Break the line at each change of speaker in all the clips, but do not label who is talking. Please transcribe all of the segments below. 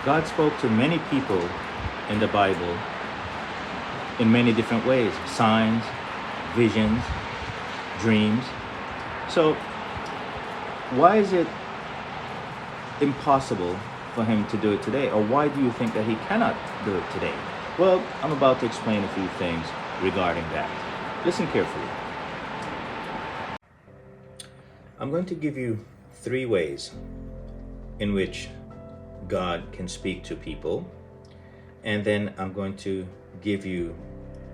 God spoke to many people in the Bible in many different ways: signs, visions, dreams. So, why is it impossible for him to do it today? Or why do you think that he cannot do it today? Well, I'm about to explain a few things regarding that. Listen carefully. I'm going to give you 3 ways in which God can speak to people, and then I'm going to give you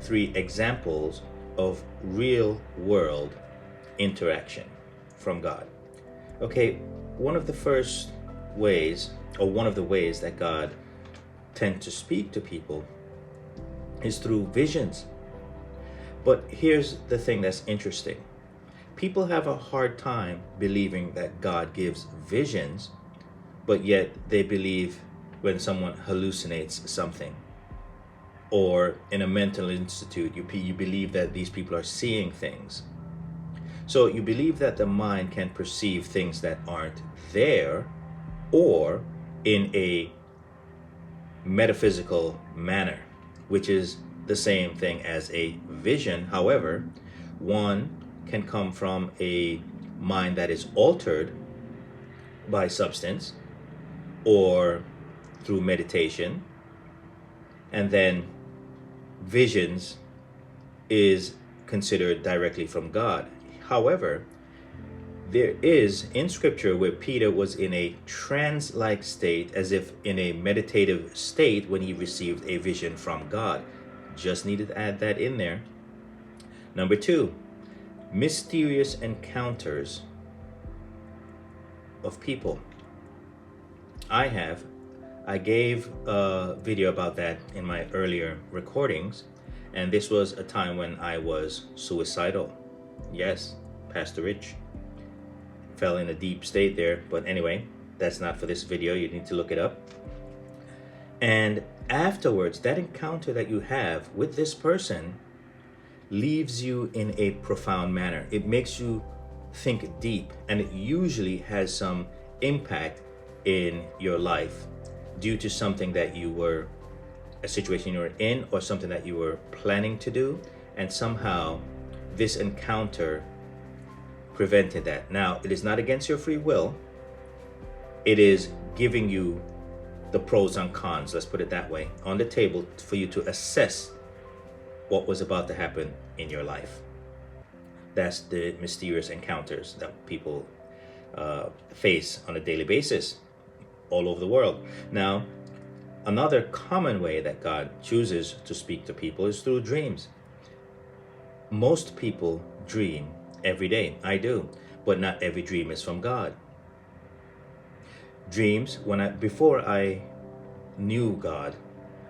3 examples of real world interaction from God. Okay, one of the first ways, or one of the ways that God tends to speak to people is through visions. But here's the thing that's interesting. People have a hard time believing that God gives visions, but yet they believe when someone hallucinates something. Or in a mental institute, you believe that these people are seeing things. So you believe that the mind can perceive things that aren't there, or in a metaphysical manner, which is the same thing as a vision. However, one can come from a mind that is altered by substance or through meditation, and then visions is considered directly from God. However, there is in scripture where Peter was in a trance-like state, as if in a meditative state, when he received a vision from God. Just needed to add that in there. Number 2, mysterious encounters of people. I gave a video about that in my earlier recordings, and this was a time when I was suicidal. Yes, Pastor Rich fell in a deep state there, but anyway, that's not for this video. You need to look it up. And afterwards, that encounter that you have with this person leaves you in a profound manner. It makes you think deep, and it usually has some impact in your life due to something that a situation you were in, or something that you were planning to do, and somehow this encounter prevented that. Now, it is not against your free will. It is giving you the pros and cons, let's put it that way, on the table for you to assess what was about to happen in your life. That's the mysterious encounters that people face on a daily basis all over the world. Now, another common way that God chooses to speak to people is through dreams. Most people dream every day. I do, but not every dream is from God. Dreams, before I knew God,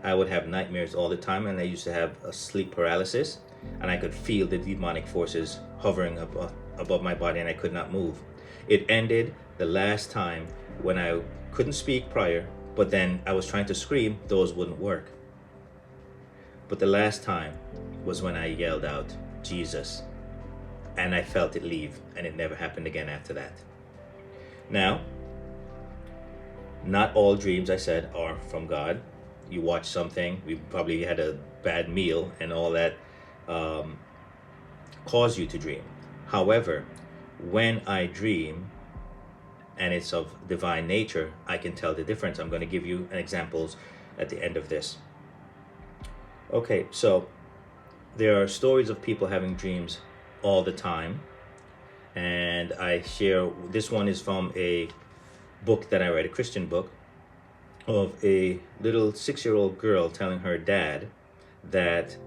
I would have nightmares all the time, and I used to have a sleep paralysis, and I could feel the demonic forces hovering above my body, and I could not move. It ended the last time when I couldn't speak prior, but then I was trying to scream, those wouldn't work. But the last time was when I yelled out, Jesus, and I felt it leave, and it never happened again after that. Now, not all dreams, I said, are from God. You watch something, we probably had a bad meal, and all that cause you to dream. However, when I dream and it's of divine nature, I can tell the difference. I'm going to give you examples at the end of this. Okay, so there are stories of people having dreams all the time, and I share, this one is from a book that I read, a Christian book, of a little 6-year-old girl telling her dad that,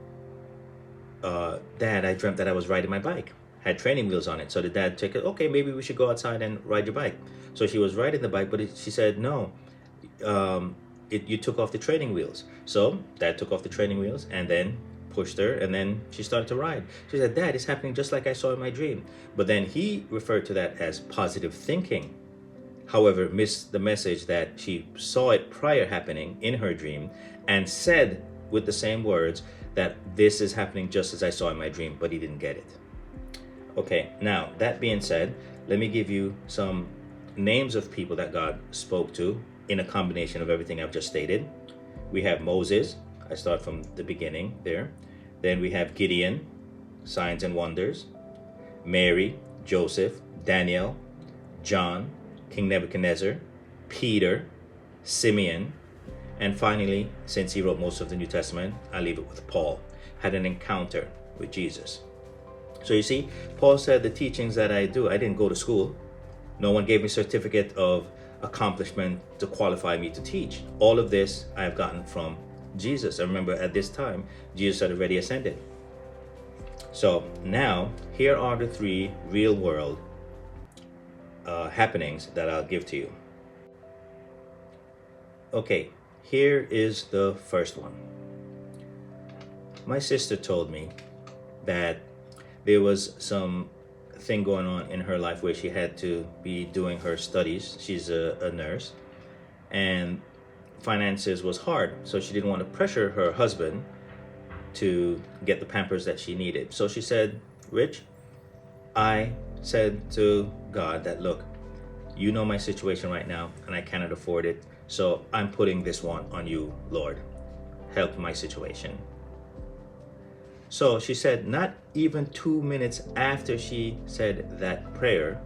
Dad, I dreamt that I was riding my bike, had training wheels on it. So the dad took it, okay, maybe we should go outside and ride your bike. So she was riding the bike, but she said, no, you took off the training wheels. So dad took off the training wheels and then pushed her, and then she started to ride. She said, Dad, it's happening just like I saw in my dream. But then he referred to that as positive thinking. However, missed the message that she saw it prior happening in her dream and said with the same words that this is happening just as I saw in my dream, but he didn't get it. Okay, now that being said, let me give you some names of people that God spoke to in a combination of everything I've just stated. We have Moses. I start from the beginning there. Then we have Gideon, signs and wonders. Mary, Joseph, Daniel, John, King Nebuchadnezzar, Peter, Simeon, and finally, since he wrote most of the New Testament, I leave it with Paul, had an encounter with Jesus. So you see, Paul said the teachings that I do, I didn't go to school. No one gave me a certificate of accomplishment to qualify me to teach. All of this I have gotten from Jesus. I remember at this time, Jesus had already ascended. So now, here are the 3 real world happenings that I'll give to you. Okay, here is the first one. My sister told me that there was some thing going on in her life where she had to be doing her studies. She's a nurse, and finances was hard, so she didn't want to pressure her husband to get the Pampers that she needed. So she said, Rich, I said to God that, look, you know my situation right now and I cannot afford it, so I'm putting this one on you, Lord. Help my situation. So she said, not even 2 minutes after she said that prayer,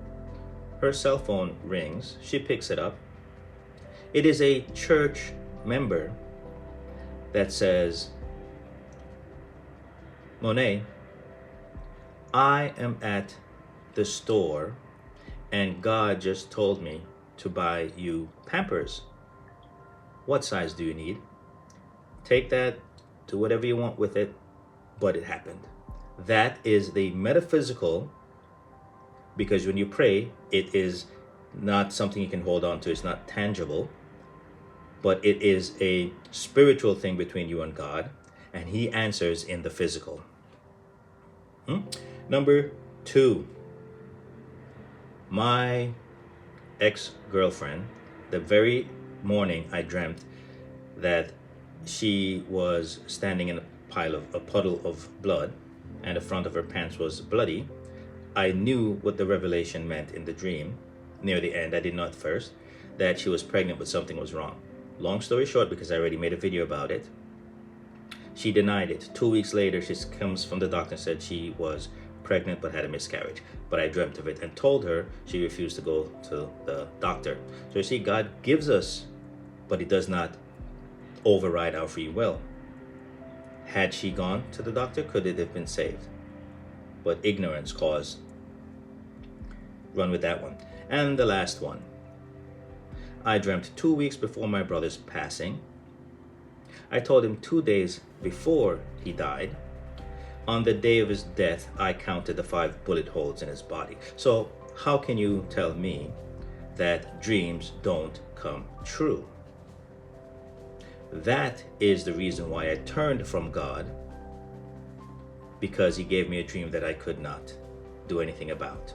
her cell phone rings. She picks it up. It is a church member that says, Monet, I am at the store and God just told me to buy you Pampers. What size do you need? Take that, do whatever you want with it, but it happened. That is the metaphysical, because when you pray, it is not something you can hold on to. It's not tangible, but it is a spiritual thing between you and God, and he answers in the physical. Number 2, my ex-girlfriend, the very morning I dreamt that she was standing in a puddle of blood and the front of her pants was bloody, I knew what the revelation meant in the dream. Near the end, I did not first, that she was pregnant but something was wrong. Long story short, because I already made a video about it, she denied it. 2 weeks later, she comes from the doctor and said she was pregnant but had a miscarriage. But I dreamt of it and told her. She refused to go to the doctor. So you see, God gives us, but he does not override our free will. Had she gone to the doctor, could it have been saved? But ignorance caused. Run with that one. And the last one. I dreamt 2 weeks before my brother's passing. I told him 2 days before he died. On the day of his death, I counted the 5 bullet holes in his body. So how can you tell me that dreams don't come true? That is the reason why I turned from God, because he gave me a dream that I could not do anything about.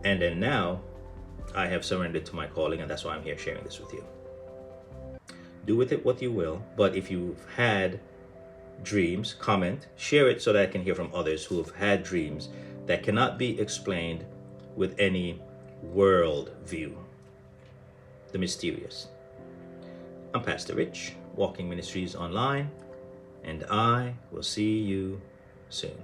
And then now I have surrendered to my calling, and that's why I'm here sharing this with you. Do with it what you will, but if you've had dreams, comment, share it so that I can hear from others who have had dreams that cannot be explained with any world view. The mysterious. I'm Pastor Rich, Walking Ministries Online, and I will see you soon.